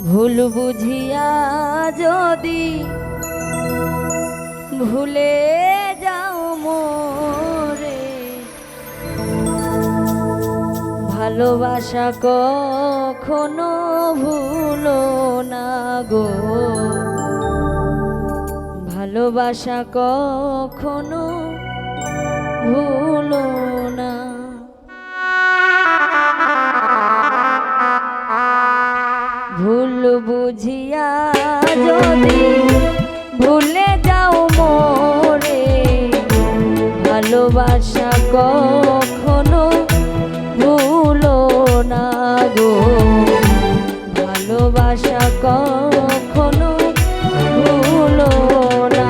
ভুল বুঝিয়া যদি ভুলে যাও মোরে, ভালোবাসা কখনো ভুলো না গো, ভালোবাসা কখনো ভুলো না। ভুল বুঝিয়া যদি ভুলে যাও মোরে, ভালোবাসা কখনো ভুলো না গো, ভালোবাসা কখনো ভুলো না।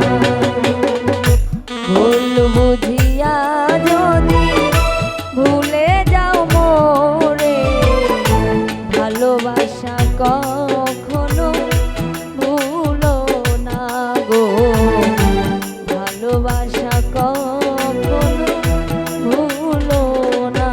ভুল বুঝিয়া যদি ভুলে যাও মোরে, ভালোবাসা কখনো ভুলো না গো, ভালোবাসা কখনো ভুলো না।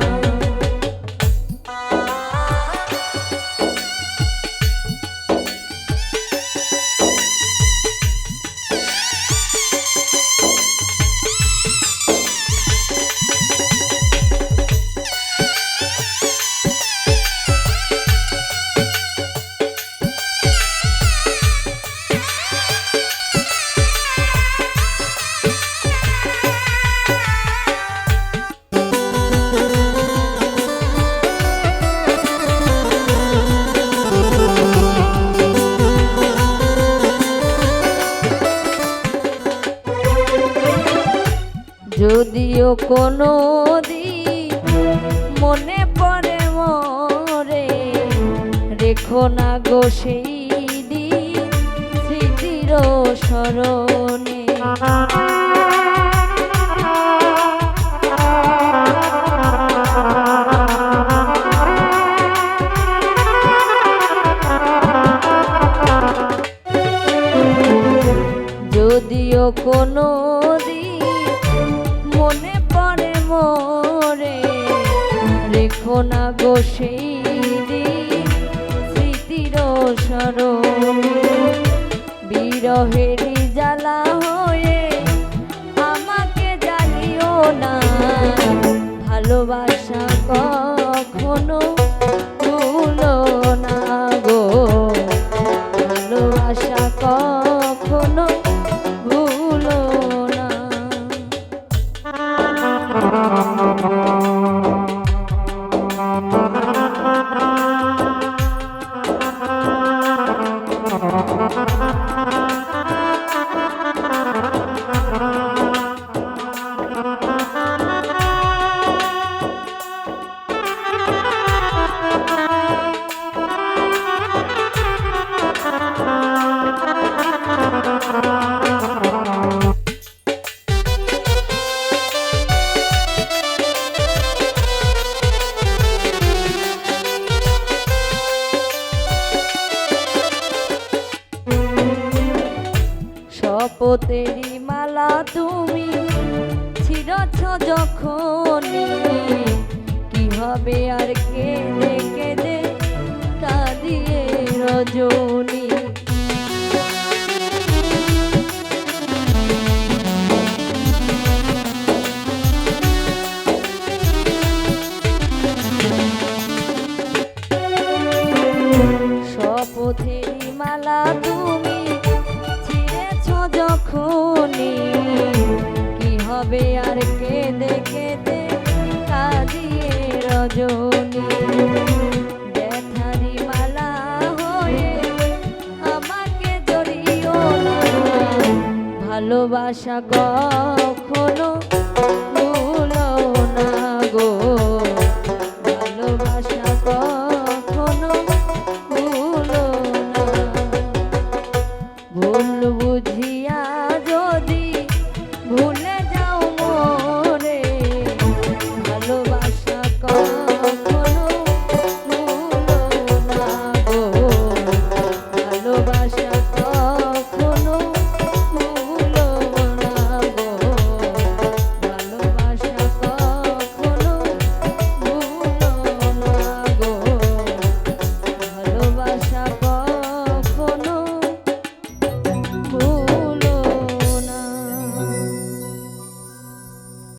যদিও কোনো দিন মনে পড়ে মোরে, রেখো না গো সেই দিন স্মৃতির স্মরণে। যদিও কোনো মনে পড়ে মোরে, রেখো না গো সেই দিন স্মৃতির স্মরণে। বিরহেরই জ্বালা হয়ে আমাকে জ্বালিও না, ভালোবাসা কখনো ভুলো না গো, ভালোবাসা কখনো ভুলো না। শপথেরই মালা তুমি ছিঁড়ছ যখনই, কি হবে আর কেঁদে কেঁদে কাঁদিয়ে রজনী। শপথেরই মালা তুমি যখনই, কি হবে আর কেঁদে কেঁদে কাঁদিয়ে রজনী। ব্যথারি মালা হয়ে আমাকে জড়িও না, ভালোবাসা কখনো ভুলো না গো,